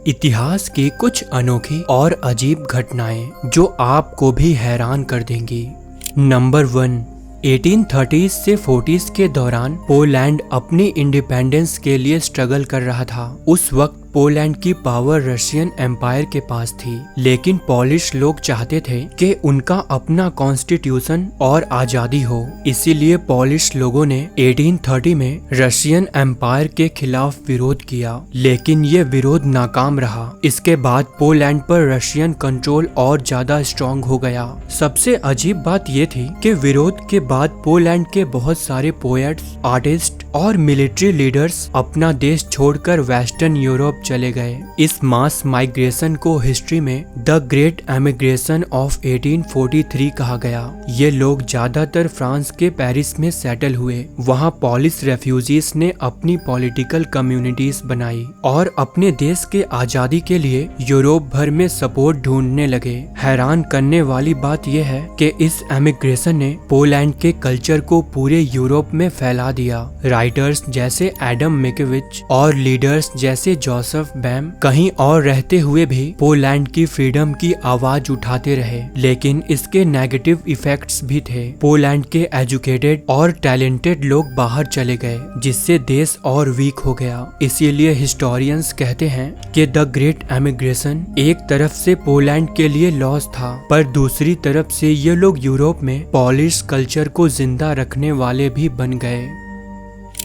इतिहास की कुछ अनोखी और अजीब घटनाएं जो आपको भी हैरान कर देंगी। नंबर 1, 1830s से 40s के दौरान पोलैंड अपनी इंडिपेंडेंस के लिए स्ट्रगल कर रहा था। उस वक्त पोलैंड की पावर रशियन एम्पायर के पास थी, लेकिन पॉलिश लोग चाहते थे कि उनका अपना कॉन्स्टिट्यूशन और आजादी हो। इसीलिए पॉलिश लोगों ने 1830 में रशियन एम्पायर के खिलाफ विरोध किया, लेकिन ये विरोध नाकाम रहा। इसके बाद पोलैंड पर रशियन कंट्रोल और ज्यादा स्ट्रॉन्ग हो गया। सबसे अजीब बात ये थी कि विरोध के बाद पोलैंड के बहुत सारे पोएट्स, आर्टिस्ट और मिलिट्री लीडर्स अपना देश छोड़कर वेस्टर्न यूरोप चले गए। इस मास माइग्रेशन को हिस्ट्री में द ग्रेट एमिग्रेशन ऑफ 1843 कहा गया। ये लोग ज्यादातर फ्रांस के पेरिस में सेटल हुए। वहाँ पॉलिश रेफ्यूजीज ने अपनी पॉलिटिकल कम्युनिटीज बनाई और अपने देश के आजादी के लिए यूरोप भर में सपोर्ट ढूंढने लगे। हैरान करने वाली बात यह है कि इस एमिग्रेशन ने पोलैंड के कल्चर को पूरे यूरोप में फैला दिया। राइटर्स जैसे एडम मिकेविच और लीडर्स जैसे जोसेफ बैम कहीं और रहते हुए भी पोलैंड की फ्रीडम की आवाज उठाते रहे, लेकिन इसके नेगेटिव इफेक्ट्स भी थे। पोलैंड के एजुकेटेड और टैलेंटेड लोग बाहर चले गए, जिससे देश और वीक हो गया। इसीलिए हिस्टोरियंस कहते हैं कि द ग्रेट एमिग्रेशन एक तरफ से पोलैंड के लिए लॉस था, पर दूसरी तरफ से ये लोग यूरोप में पॉलिश कल्चर को जिंदा रखने वाले भी बन गए।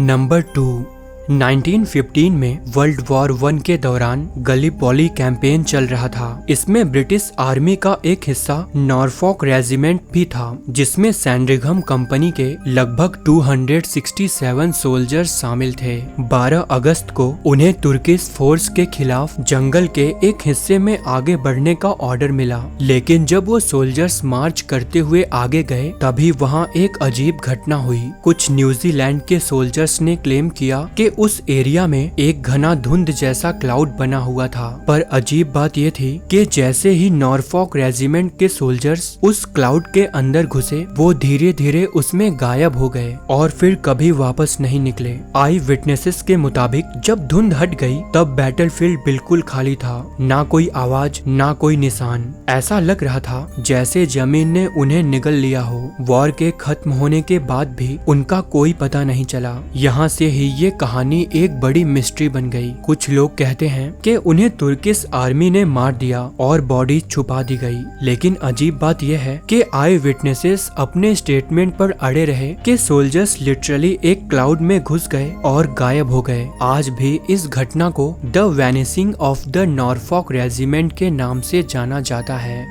नंबर 2, 1915 में वर्ल्ड वॉर 1 के दौरान गलीपोली कैंपेन चल रहा था। इसमें ब्रिटिश आर्मी का एक हिस्सा नॉरफॉक रेजिमेंट भी था, जिसमें सैंड्रिघम कंपनी के लगभग 267 सोल्जर्स शामिल थे। 12 अगस्त को उन्हें तुर्किश फोर्स के खिलाफ जंगल के एक हिस्से में आगे बढ़ने का ऑर्डर मिला, लेकिन जब वो सोल्जर्स मार्च करते हुए आगे गए तभी वहाँ एक अजीब घटना हुई। कुछ न्यूजीलैंड के सोल्जर्स ने क्लेम किया कि उस एरिया में एक घना धुंध जैसा क्लाउड बना हुआ था, पर अजीब बात यह थी कि जैसे ही नॉरफॉक रेजिमेंट के सोल्जर्स उस क्लाउड के अंदर घुसे, वो धीरे धीरे उसमें गायब हो गए और फिर कभी वापस नहीं निकले। आई विटनेसेस के मुताबिक जब धुंध हट गई तब बैटलफील्ड बिल्कुल खाली था, ना कोई आवाज ना कोई निशान। ऐसा लग रहा था जैसे जमीन ने उन्हें निगल लिया हो। वॉर के खत्म होने के बाद भी उनका कोई पता नहीं चला। यहाँ से ही ये कहानी एक बड़ी मिस्ट्री बन गई। कुछ लोग कहते हैं कि उन्हें तुर्किश आर्मी ने मार दिया और बॉडी छुपा दी गई, लेकिन अजीब बात यह है कि आई विटनेसेस अपने स्टेटमेंट पर अड़े रहे कि सोल्जर्स लिटरली एक क्लाउड में घुस गए और गायब हो गए। आज भी इस घटना को the वैनिसिंग of the Norfolk regiment के नाम से जाना जाता है।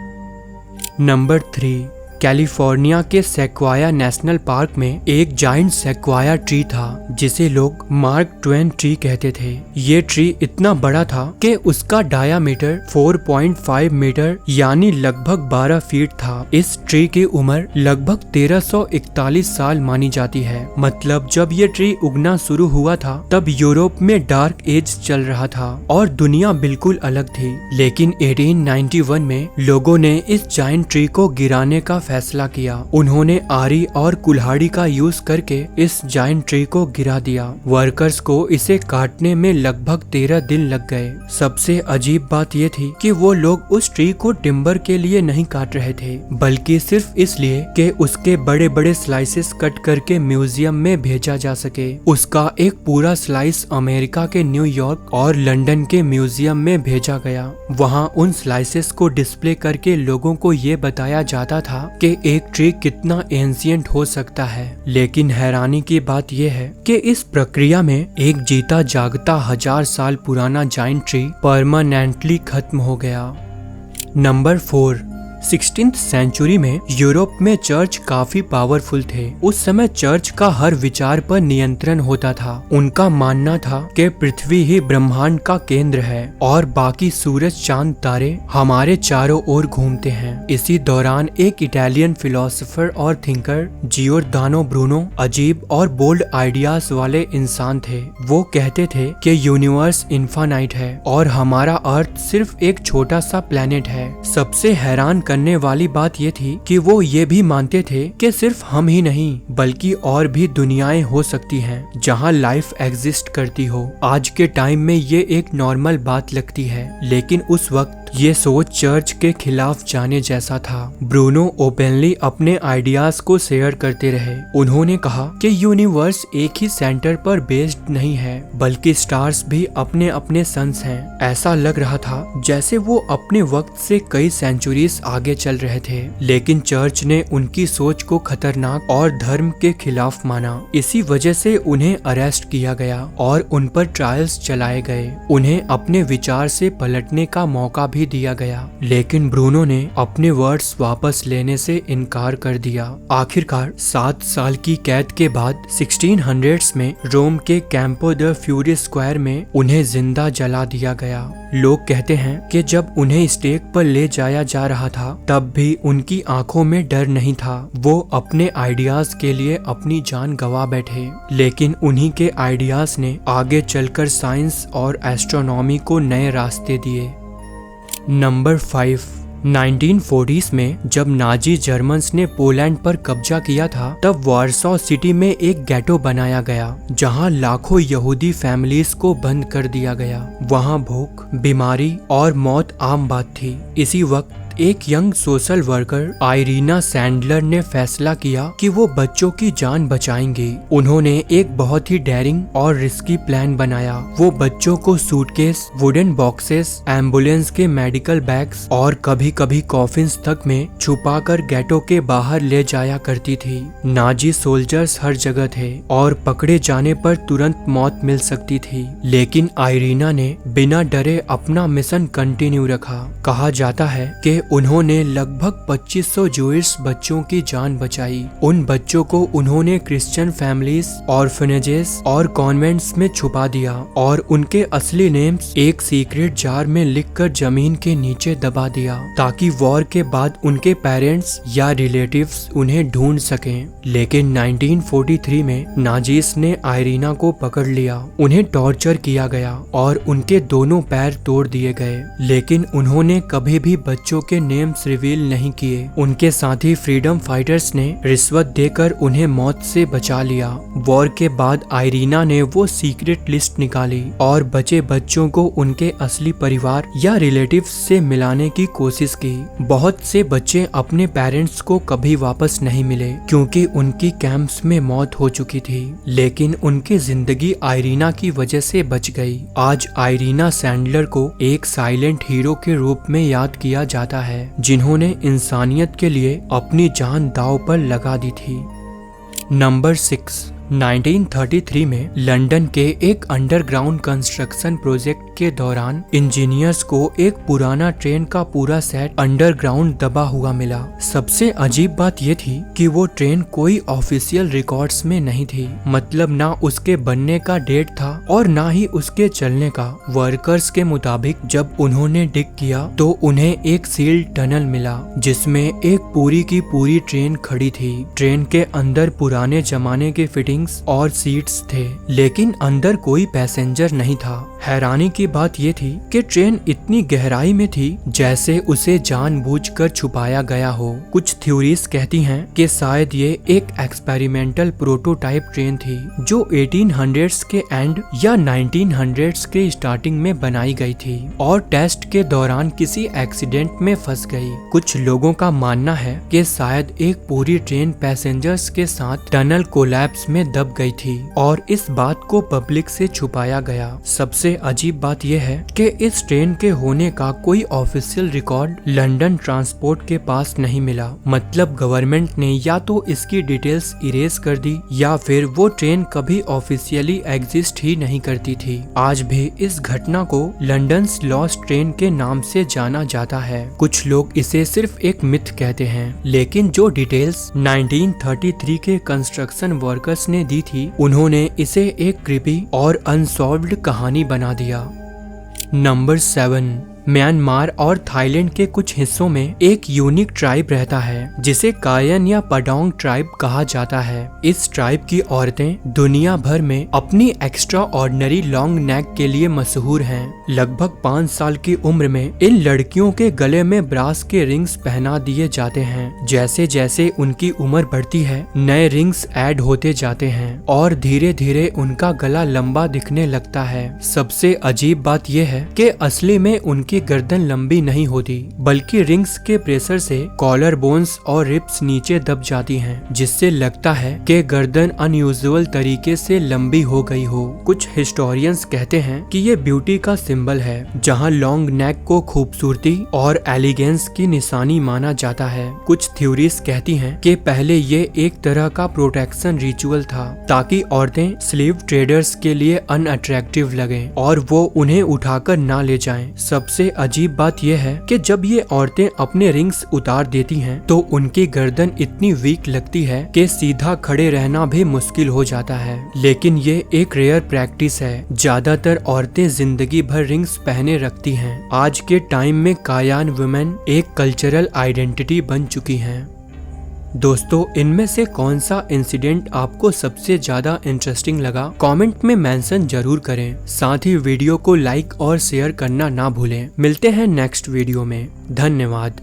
नंबर 3, कैलिफोर्निया के सेक्वाया नेशनल पार्क में एक जाइंट सेक्वाया ट्री था, जिसे लोग मार्क ट्वेन ट्री कहते थे। ये ट्री इतना बड़ा था कि उसका डायामीटर 4.5 मीटर यानी लगभग 12 फीट था। इस ट्री की उम्र लगभग 1341 साल मानी जाती है। मतलब जब ये ट्री उगना शुरू हुआ था तब यूरोप में डार्क एज चल रहा था और दुनिया बिल्कुल अलग थी। लेकिन 1891 में लोगों ने इस जाइंट ट्री को गिराने का फैसला किया। उन्होंने आरी और कुल्हाड़ी का यूज करके इस जाइंट ट्री को गिरा दिया। वर्कर्स को इसे काटने में लगभग 13 दिन लग गए। सबसे अजीब बात ये थी कि वो लोग उस ट्री को टिम्बर के लिए नहीं काट रहे थे, बल्कि सिर्फ इसलिए कि उसके बड़े बड़े स्लाइसेस कट करके म्यूजियम में भेजा जा सके। उसका एक पूरा स्लाइस अमेरिका के न्यूयॉर्क और लंदन के म्यूजियम में भेजा गया। वहाँ उन स्लाइसेस को डिस्प्ले करके लोगों को ये बताया जाता था कि एक ट्री कितना एंशिएंट हो सकता है। लेकिन हैरानी की बात यह है कि इस प्रक्रिया में एक जीता जागता 1000 साल पुराना जाइंट ट्री परमानेंटली खत्म हो गया। नंबर 4, 16th सेंचुरी में यूरोप में चर्च काफी पावरफुल थे। उस समय चर्च का हर विचार पर नियंत्रण होता था। उनका मानना था कि पृथ्वी ही ब्रह्मांड का केंद्र है और बाकी सूरज चांद तारे हमारे चारों ओर घूमते हैं। इसी दौरान एक इटालियन फिलोसोफर और थिंकर जियोर्दानो ब्रूनो अजीब और बोल्ड आइडियाज वाले इंसान थे। वो कहते थे कि यूनिवर्स इन्फानाइट है और हमारा अर्थ सिर्फ एक छोटा सा प्लेनेट है। सबसे हैरान करने वाली बात ये थी कि वो ये भी मानते थे कि सिर्फ हम ही नहीं बल्कि और भी दुनियाएं हो सकती हैं जहां लाइफ एग्जिस्ट करती हो। आज के टाइम में ये एक नॉर्मल बात लगती है, लेकिन उस वक्त ये सोच चर्च के खिलाफ जाने जैसा था। ब्रूनो ओपनली अपने आइडियाज को शेयर करते रहे। उन्होंने कहा कि यूनिवर्स एक ही सेंटर पर बेस्ड नहीं है बल्कि स्टार्स भी अपने अपने सन्स हैं। ऐसा लग रहा था जैसे वो अपने वक्त से कई सेंचुरीज आगे चल रहे थे, लेकिन चर्च ने उनकी सोच को खतरनाक और धर्म के खिलाफ माना। इसी वजह से उन्हें अरेस्ट किया गया और उन पर ट्रायल्स चलाए गए। उन्हें अपने विचार से पलटने का मौका भी दिया गया, लेकिन ब्रूनो ने अपने वर्ड्स वापस लेने से इनकार कर दिया। आखिरकार 7 साल की कैद के बाद 1600s में रोम के कैंपो द फ्यूरी स्क्वायर में उन्हें जिंदा जला दिया गया। लोग कहते हैं कि जब उन्हें स्टेक पर ले जाया जा रहा था तब भी उनकी आंखों में डर नहीं था। वो अपने आइडियाज के लिए अपनी जान गंवा बैठे, लेकिन उन्हीं के आइडियाज ने आगे चलकर साइंस और एस्ट्रोनॉमी को नए रास्ते दिए। नंबर 5, 1940s में जब नाजी जर्मन्स ने पोलैंड पर कब्जा किया था तब वार्सो सिटी में एक गेटो बनाया गया जहां लाखों यहूदी फैमिलीज को बंद कर दिया गया। वहां भूख, बीमारी और मौत आम बात थी। इसी वक्त एक young social worker Irina Sandler ने फैसला किया कि वो बच्चों की जान बचाएंगे। उन्होंने एक बहुत ही डेयरिंग और रिस्की प्लान बनाया। वो बच्चों को सूटकेस, वुडन बॉक्सेस, एम्बुलेंस के मेडिकल बैग्स और कभी कभी कॉफिन्स तक में छुपाकर गेटो के बाहर ले जाया करती थी। नाजी सोल्जर्स हर जगह थे और पकड़े जाने पर तुरंत मौत मिल सकती थी, लेकिन आयरीना ने बिना डरे अपना मिशन कंटिन्यू रखा। कहा जाता है कि उन्होंने लगभग 2500 जूइश बच्चों की जान बचाई। उन बच्चों को उन्होंने क्रिश्चियन फैमिलीज, ऑर्फनेजेस और कॉन्वेंट्स में छुपा दिया और उनके असली नेम्स एक सीक्रेट जार में लिखकर जमीन के नीचे दबा दिया ताकि वॉर के बाद उनके पेरेंट्स या रिलेटिव्स उन्हें ढूंढ सकें। लेकिन 1943 में नाजीस ने आयरीना को पकड़ लिया। उन्हें टॉर्चर किया गया और उनके दोनों पैर तोड़ दिए गए, लेकिन उन्होंने कभी भी बच्चों के नेम्स रिवील नहीं किए। उनके साथी फ्रीडम फाइटर्स ने रिश्वत देकर उन्हें मौत से बचा लिया। वॉर के बाद आयरीना ने वो सीक्रेट लिस्ट निकाली और बचे बच्चों को उनके असली परिवार या रिलेटिव्स से मिलाने की कोशिश की। बहुत से बच्चे अपने पेरेंट्स को कभी वापस नहीं मिले क्योंकि उनकी कैंप्स में मौत हो चुकी थी, लेकिन उनकी जिंदगी आयरीना की वजह से बच गई। आज आयरीना सैंडलर को एक साइलेंट हीरो के रूप में याद किया जाता है जिन्होंने इंसानियत के लिए अपनी जान दांव पर लगा दी थी। नंबर 6, 1933 में लंदन के एक अंडरग्राउंड कंस्ट्रक्शन प्रोजेक्ट के दौरान इंजीनियर्स को एक पुराना ट्रेन का पूरा सेट अंडरग्राउंड दबा हुआ मिला। सबसे अजीब बात ये थी कि वो ट्रेन कोई ऑफिशियल रिकॉर्ड्स में नहीं थी, मतलब ना उसके बनने का डेट था और ना ही उसके चलने का। वर्कर्स के मुताबिक जब उन्होंने डिग किया तो उन्हें एक सील्ड टनल मिला जिसमें एक पूरी की पूरी ट्रेन खड़ी थी। ट्रेन के अंदर पुराने जमाने के फिटिंग और सीट्स थे, लेकिन अंदर कोई पैसेंजर नहीं था। हैरानी की बात ये थी कि ट्रेन इतनी गहराई में थी जैसे उसे जानबूझकर छुपाया गया हो। कुछ थ्योरीज कहती हैं कि शायद ये एक एक्सपेरिमेंटल प्रोटोटाइप ट्रेन थी जो 1800s के एंड या 1900s के स्टार्टिंग में बनाई गई थी और टेस्ट के दौरान किसी एक्सीडेंट में फंस गई। कुछ लोगों का मानना है कि शायद एक पूरी ट्रेन पैसेंजर्स के साथ टनल कोलैप्स में दब गई थी और इस बात को पब्लिक से छुपाया गया। सबसे अजीब बात यह है कि इस ट्रेन के होने का कोई ऑफिशियल रिकॉर्ड लंदन ट्रांसपोर्ट के पास नहीं मिला। मतलब गवर्नमेंट ने या तो इसकी डिटेल्स इरेज कर दी या फिर वो ट्रेन कभी ऑफिशियली एग्जिस्ट ही नहीं करती थी। आज भी इस घटना को लंदन्स लॉस्ट ट्रेन के नाम से जाना जाता है। कुछ लोग इसे सिर्फ एक मिथ कहते हैं, लेकिन जो डिटेल्स 1933 के कंस्ट्रक्शन वर्कर्स ने दी थी उन्होंने इसे एक क्रीपी और अनसॉल्व्ड कहानी बना दिया। नंबर 7, म्यांमार और थाईलैंड के कुछ हिस्सों में एक यूनिक ट्राइब रहता है जिसे कायन या पडोंग ट्राइब कहा जाता है। इस ट्राइब की औरतें दुनिया भर में अपनी एक्स्ट्रा ऑर्डिनरी लॉन्ग नेक के लिए मशहूर हैं। लगभग 5 साल की उम्र में इन लड़कियों के गले में ब्रास के रिंग्स पहना दिए जाते हैं। जैसे जैसे उनकी उम्र बढ़ती है नए रिंग्स ऐड होते जाते हैं और धीरे धीरे उनका गला लंबा दिखने लगता है। सबसे अजीब बात यह है कि असली में उनकी गर्दन लंबी नहीं होती बल्कि रिंग्स के प्रेशर से कॉलर बोन्स और रिब्स नीचे दब जाती हैं, जिससे लगता है कि गर्दन अनयूजुअल तरीके से लंबी हो गई हो। कुछ हिस्टोरियंस कहते हैं कि ये ब्यूटी का सिंबल है, जहां लॉन्ग नेक को खूबसूरती और एलिगेंस की निशानी माना जाता है। कुछ थ्योरीज कहती हैं कि पहले ये एक तरह का प्रोटेक्शन रिचुअल था ताकि औरतें स्लीव ट्रेडर्स के लिए अनअट्रैक्टिव लगें और वो उन्हें उठाकर ना ले जाएं। सबसे अजीब बात यह है कि जब ये औरतें अपने रिंग्स उतार देती हैं तो उनकी गर्दन इतनी वीक लगती है कि सीधा खड़े रहना भी मुश्किल हो जाता है। लेकिन ये एक रेयर प्रैक्टिस है। ज्यादातर औरतें जिंदगी भर रिंग्स पहने रखती हैं। आज के टाइम में कायान वुमेन एक कल्चरल आइडेंटिटी बन चुकी हैं। दोस्तों, इनमें से कौन सा इंसिडेंट आपको सबसे ज्यादा इंटरेस्टिंग लगा कमेंट में मेंशन जरूर करें। साथ ही वीडियो को लाइक और शेयर करना ना भूलें। मिलते हैं नेक्स्ट वीडियो में। धन्यवाद।